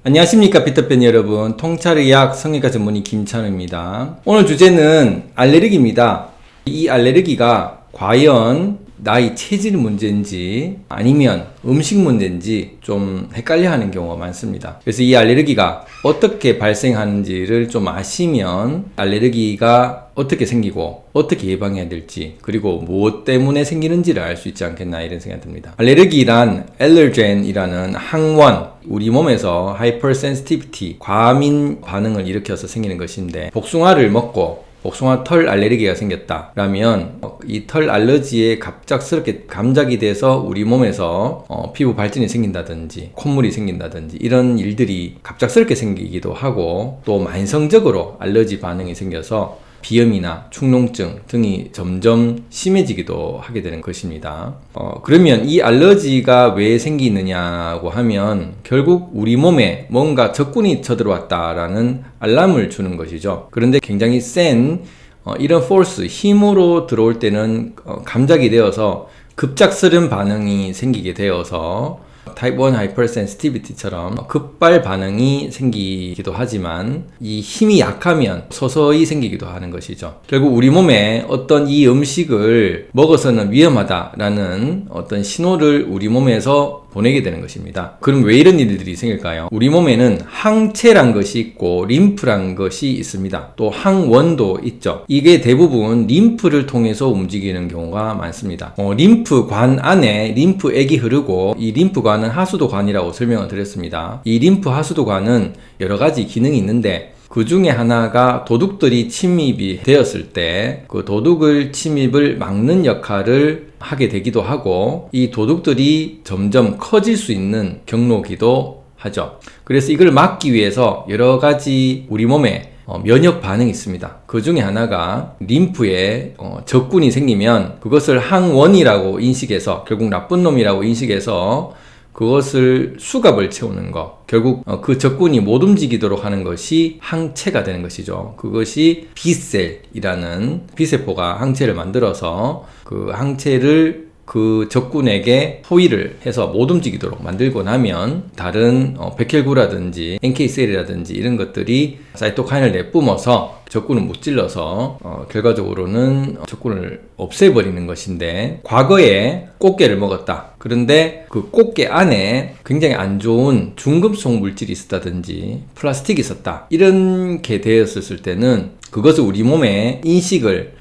안녕하십니까 피터팬 여러분, 통찰의학 성형외과 전문의 김찬우입니다. 오늘 주제는 알레르기입니다. 이 알레르기가 과연 나의 체질 문제인지 아니면 음식 문제인지 좀 헷갈려 하는 경우가 많습니다. 그래서 이 알레르기가 어떻게 발생하는지를 좀 아시면 알레르기가 어떻게 생기고 어떻게 예방해야 될지, 그리고 무엇 때문에 생기는지를 알 수 있지 않겠나 이런 생각이 듭니다. 알레르기란 알러젠이라는 항원, 우리 몸에서 하이퍼센시티비티, 과민 반응을 일으켜서 생기는 것인데, 복숭아를 먹고 복숭아 털 알레르기가 생겼다 라면 이 털 알러지에 갑작스럽게 감작이 돼서 우리 몸에서 피부 발진이 생긴다든지 콧물이 생긴다든지 이런 일들이 갑작스럽게 생기기도 하고, 또 만성적으로 알러지 반응이 생겨서 비염이나 축농증 등이 점점 심해지기도 하게 되는 것입니다. 그러면 이 알러지가 왜 생기느냐고 하면 결국 우리 몸에 뭔가 적군이 쳐들어왔다라는 알람을 주는 것이죠. 그런데 굉장히 센 이런 포스, 힘으로 들어올 때는 감작이 되어서 급작스런 반응이 생기게 되어서 타입 1 하이퍼센시티비티처럼 급발 반응이 생기기도 하지만, 이 힘이 약하면 서서히 생기기도 하는 것이죠. 결국 우리 몸에 어떤 이 음식을 먹어서는 위험하다라는 어떤 신호를 우리 몸에서 보내게 되는 것입니다. 그럼 왜 이런 일들이 생길까요? 우리 몸에는 항체란 것이 있고 림프란 것이 있습니다. 또 항원도 있죠. 이게 대부분 림프를 통해서 움직이는 경우가 많습니다. 림프관 안에 림프액이 흐르고, 이 림프관은 하수도관이라고 설명을 드렸습니다. 이 림프 하수도관은 여러 가지 기능이 있는데, 그 중에 하나가 도둑들이 침입이 되었을 때 그 도둑을 침입을 막는 역할을 하게 되기도 하고, 이 도둑들이 점점 커질 수 있는 경로기도 하죠. 그래서 이걸 막기 위해서 여러 가지 우리 몸에 면역 반응이 있습니다. 그 중에 하나가 림프에 적군이 생기면 그것을 항원이라고 인식해서, 결국 나쁜 놈이라고 인식해서 그것을 수갑을 채우는 것, 결국 그 적군이 못 움직이도록 하는 것이 항체가 되는 것이죠. 그것이 B셀이라는 B세포가 항체를 만들어서 그 항체를 그 적군에게 포위를 해서 못 움직이도록 만들고 나면 다른 백혈구라든지 NK셀이라든지 이런 것들이 사이토카인을 내뿜어서 적군을 무찔러서 결과적으로는 적군을 없애버리는 것인데, 과거에 꽃게를 먹었다. 그런데 그 꽃게 안에 굉장히 안 좋은 중금속 물질이 있었다든지 플라스틱이 있었다. 이렇게 되었을 때는 그것을 우리 몸에 인식을,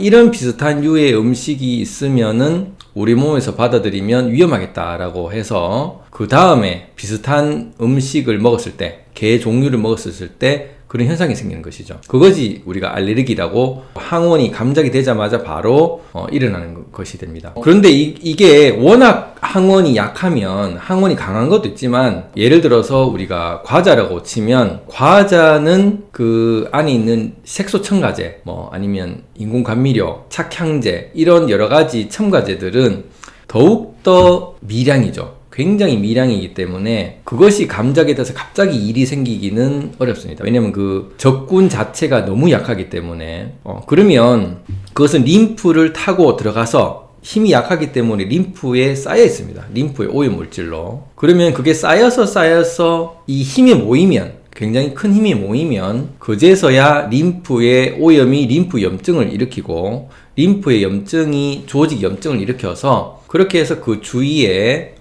이런 비슷한 류의 음식이 있으면은 우리 몸에서 받아들이면 위험하겠다라고 해서 그 다음에 비슷한 음식을 먹었을 때, 게 종류를 먹었을 때 그런 현상이 생기는 것이죠. 그것이 우리가 알레르기라고, 항원이 감작이 되자마자 바로 일어나는 것이 됩니다. 그런데 이게 워낙 항원이 약하면, 항원이 강한 것도 있지만, 예를 들어서 우리가 과자라고 치면 과자는 그 안에 있는 색소 첨가제, 아니면 인공 감미료, 착향제, 이런 여러 가지 첨가제들은 더욱더 미량이죠. 굉장히 미량이기 때문에 그것이 감작이 돼서 갑자기 일이 생기기는 어렵습니다. 왜냐면 그 적군 자체가 너무 약하기 때문에. 그러면 그것은 림프를 타고 들어가서 힘이 약하기 때문에 림프에 쌓여 있습니다. 림프의 오염물질로. 그러면 그게 쌓여서 이 힘이 모이면, 굉장히 큰 힘이 모이면 그제서야 림프의 오염이 림프 염증을 일으키고, 림프의 염증이 조직 염증을 일으켜서, 그렇게 해서 그 주위에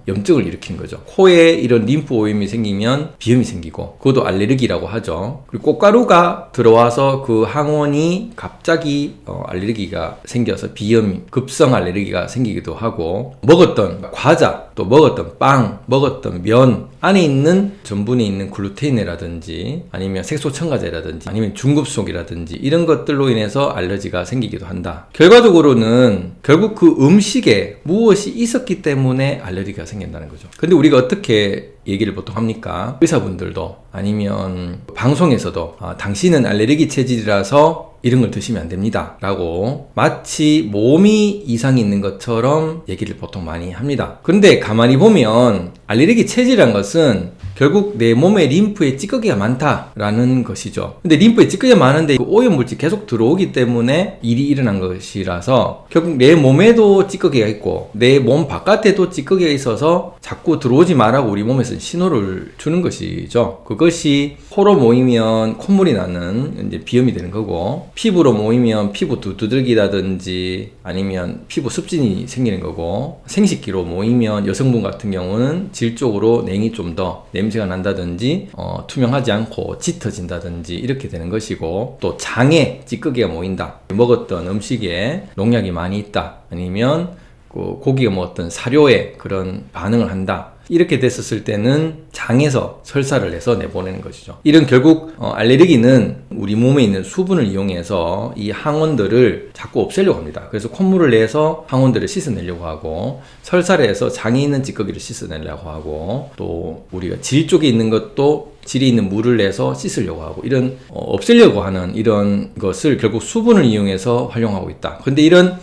염증을 일으키는 거죠. 코에 이런 림프 오염이 생기면 비염이 생기고, 그것도 알레르기라고 하죠. 그리고 꽃가루가 들어와서 그 항원이 갑자기 알레르기가 생겨서 비염, 급성 알레르기가 생기기도 하고, 먹었던 과자, 또 먹었던 빵, 먹었던 면 안에 있는 전분에 있는 글루테인이라든지 아니면 색소 첨가제라든지 아니면 중급속이라든지 이런 것들로 인해서 알러지가 생기기도 한다. 결과적으로는 결국 그 음식에 무엇이 있었기 때문에 알레르기가 생긴다는 거죠. 근데 우리가 어떻게 얘기를 보통 합니까? 의사분들도 아니면 방송에서도 당신은 알레르기 체질이라서 이런 걸 드시면 안 됩니다 라고 마치 몸이 이상이 있는 것처럼 얘기를 보통 많이 합니다. 그런데 가만히 보면 알레르기 체질이란 것은 결국 내 몸에 림프에 찌꺼기가 많다라는 것이죠. 근데 림프에 찌꺼기가 많은데 그 오염물질이 계속 들어오기 때문에 일이 일어난 것이라서 결국 내 몸에도 찌꺼기가 있고 내 몸 바깥에도 찌꺼기가 있어서 자꾸 들어오지 말라고 우리 몸에서 신호를 주는 것이죠. 그것이 코로 모이면 콧물이 나는 이제 비염이 되는 거고, 피부로 모이면 피부 두들기라든지 아니면 피부 습진이 생기는 거고, 생식기로 모이면 여성분 같은 경우는 질 쪽으로 냉이 좀 더 냄새가 난다든지 투명하지 않고 짙어진다든지 이렇게 되는 것이고, 또 장에 찌꺼기가 모인다, 먹었던 음식에 농약이 많이 있다, 아니면 고기가 먹었던 사료에 그런 반응을 한다, 이렇게 됐었을 때는 장에서 설사를 내서 내보내는 것이죠. 이런 결국 알레르기는 우리 몸에 있는 수분을 이용해서 이 항원들을 자꾸 없애려고 합니다. 그래서 콧물을 내서 항원들을 씻어내려고 하고, 설사를 해서 장에 있는 찌꺼기를 씻어내려고 하고, 또 우리가 질 쪽에 있는 것도 질이 있는 물을 내서 씻으려고 하고, 이런 없애려고 하는 이런 것을 결국 수분을 이용해서 활용하고 있다. 근데 이런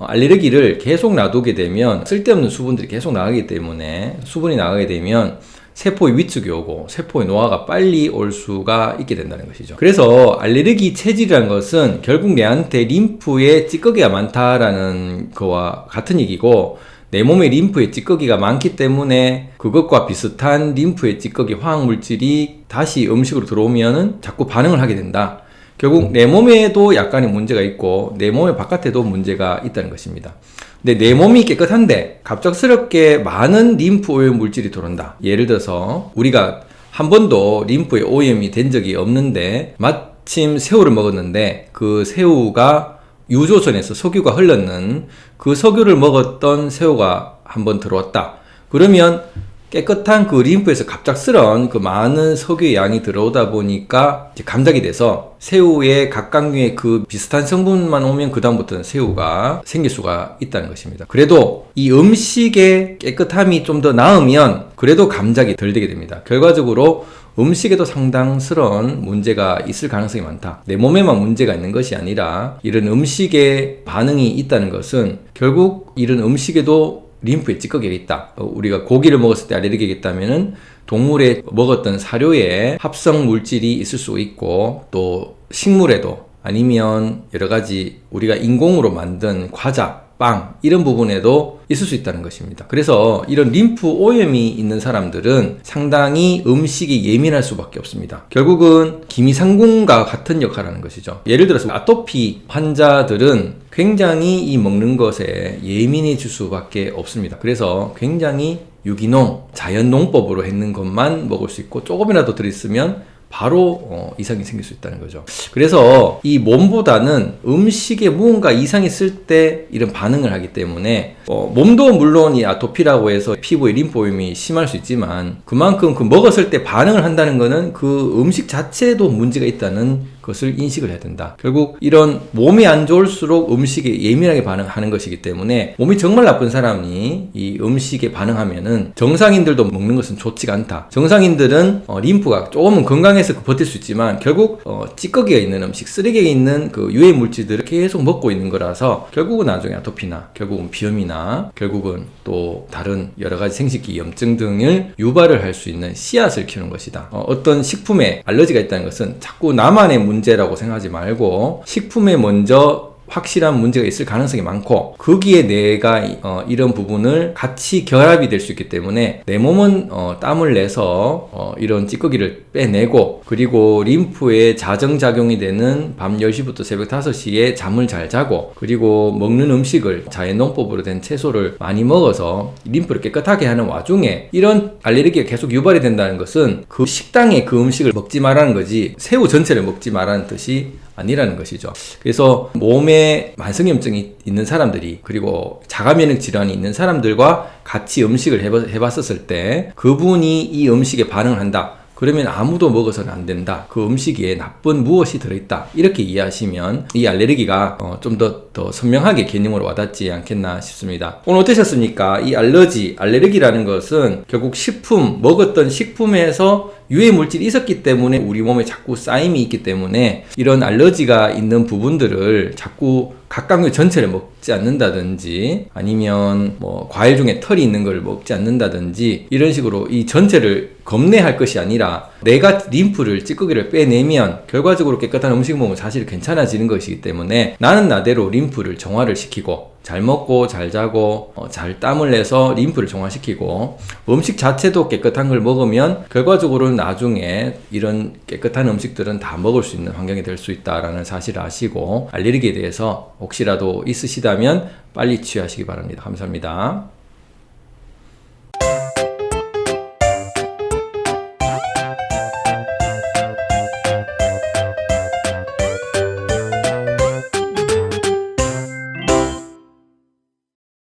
알레르기를 계속 놔두게 되면 쓸데없는 수분들이 계속 나가기 때문에, 수분이 나가게 되면 세포의 위축이 오고 세포의 노화가 빨리 올 수가 있게 된다는 것이죠. 그래서 알레르기 체질이라는 것은 결국 내한테 림프에 찌꺼기가 많다라는 거와 같은 얘기고, 내 몸에 림프에 찌꺼기가 많기 때문에 그것과 비슷한 림프의 찌꺼기 화학물질이 다시 음식으로 들어오면 자꾸 반응을 하게 된다. 결국 내 몸에도 약간의 문제가 있고 내 몸의 바깥에도 문제가 있다는 것입니다. 근데 내 몸이 깨끗한데 갑작스럽게 많은 림프 오염 물질이 들어온다. 예를 들어서 우리가 한 번도 림프에 오염이 된 적이 없는데 마침 새우를 먹었는데 그 새우가 유조선에서 석유가 흘렀는 그 석유를 먹었던 새우가 한번 들어왔다. 그러면 깨끗한 그 림프에서 갑작스런 그 많은 석유의 양이 들어오다 보니까 이제 감작이 돼서 새우의 각각류의 그 비슷한 성분만 오면 그 다음부터는 새우가 생길 수가 있다는 것입니다. 그래도 이 음식의 깨끗함이 좀 더 나으면 그래도 감작이 덜 되게 됩니다. 결과적으로 음식에도 상당스러운 문제가 있을 가능성이 많다. 내 몸에만 문제가 있는 것이 아니라 이런 음식에 반응이 있다는 것은 결국 이런 음식에도 림프에 찌꺼기가 있다. 우리가 고기를 먹었을 때 알레르기가 있다면은 동물에 먹었던 사료에 합성 물질이 있을 수 있고, 또 식물에도, 아니면 여러 가지 우리가 인공으로 만든 과자, 빵, 이런 부분에도 있을 수 있다는 것입니다. 그래서 이런 림프 오염이 있는 사람들은 상당히 음식이 예민할 수밖에 없습니다. 결국은 기미상궁과 같은 역할을 하는 것이죠. 예를 들어서 아토피 환자들은 굉장히 이 먹는 것에 예민해질 수밖에 없습니다. 그래서 굉장히 유기농, 자연농법으로 했는 것만 먹을 수 있고, 조금이라도 들어있으면 바로 이상이 생길 수 있다는 거죠. 그래서 이 몸보다는 음식에 무언가 이상이 있을 때 이런 반응을 하기 때문에 몸도 물론 이 아토피라고 해서 피부에 림프 오염이 심할 수 있지만, 그만큼 그 먹었을 때 반응을 한다는 것은 그 음식 자체에도 문제가 있다는 것을 인식을 해야 된다. 결국 이런 몸이 안 좋을수록 음식에 예민하게 반응하는 것이기 때문에, 몸이 정말 나쁜 사람이 이 음식에 반응하면은 정상인들도 먹는 것은 좋지가 않다. 정상인들은 림프가 조금은 건강해서 버틸 수 있지만 결국 찌꺼기가 있는 음식, 쓰레기가 있는 그 유해 물질들을 계속 먹고 있는 거라서 결국은 나중에 아토피나 결국은 비염이나 결국은 또 다른 여러 가지 생식기 염증 등을 유발을 할 수 있는 씨앗을 키우는 것이다. 어떤 식품에 알러지가 있다는 것은 자꾸 나만의 문제라고 생각하지 말고, 식품에 먼저 확실한 문제가 있을 가능성이 많고, 거기에 내가 이런 부분을 같이 결합이 될 수 있기 때문에 내 몸은 땀을 내서 이런 찌꺼기를 빼내고, 그리고 림프에 자정작용이 되는 밤 10시부터 새벽 5시에 잠을 잘 자고, 그리고 먹는 음식을 자연농법으로 된 채소를 많이 먹어서 림프를 깨끗하게 하는 와중에 이런 알레르기가 계속 유발이 된다는 것은 그 식당에 그 음식을 먹지 말라는 거지, 새우 전체를 먹지 말라는 뜻이 아니라는 것이죠. 그래서 몸에 만성염증이 있는 사람들이, 그리고 자가면역 질환이 있는 사람들과 같이 음식을 해봤었을 때 그분이 이 음식에 반응을 한다. 그러면 아무도 먹어서는 안 된다. 그 음식에 나쁜 무엇이 들어있다. 이렇게 이해하시면 이 알레르기가 좀 더 선명하게 개념으로 와닿지 않겠나 싶습니다. 오늘 어떠셨습니까? 이 알레르기라는 것은 결국 먹었던 식품에서 유해 물질이 있었기 때문에 우리 몸에 자꾸 쌓임이 있기 때문에 이런 알러지가 있는 부분들을 자꾸 각각류 전체를 먹지 않는다든지, 아니면 과일 중에 털이 있는 걸 먹지 않는다든지, 이런 식으로 이 전체를 겁내할 것이 아니라 내가 림프를 찌꺼기를 빼내면 결과적으로 깨끗한 음식 먹으면 사실 괜찮아지는 것이기 때문에 나는 나대로 림프를 정화를 시키고 잘 먹고 잘 자고 잘 땀을 내서 림프를 정화시키고 음식 자체도 깨끗한 걸 먹으면 결과적으로는 나중에 이런 깨끗한 음식들은 다 먹을 수 있는 환경이 될 수 있다라는 사실을 아시고 알레르기에 대해서 혹시라도 있으시다면 빨리 치유하시기 바랍니다. 감사합니다.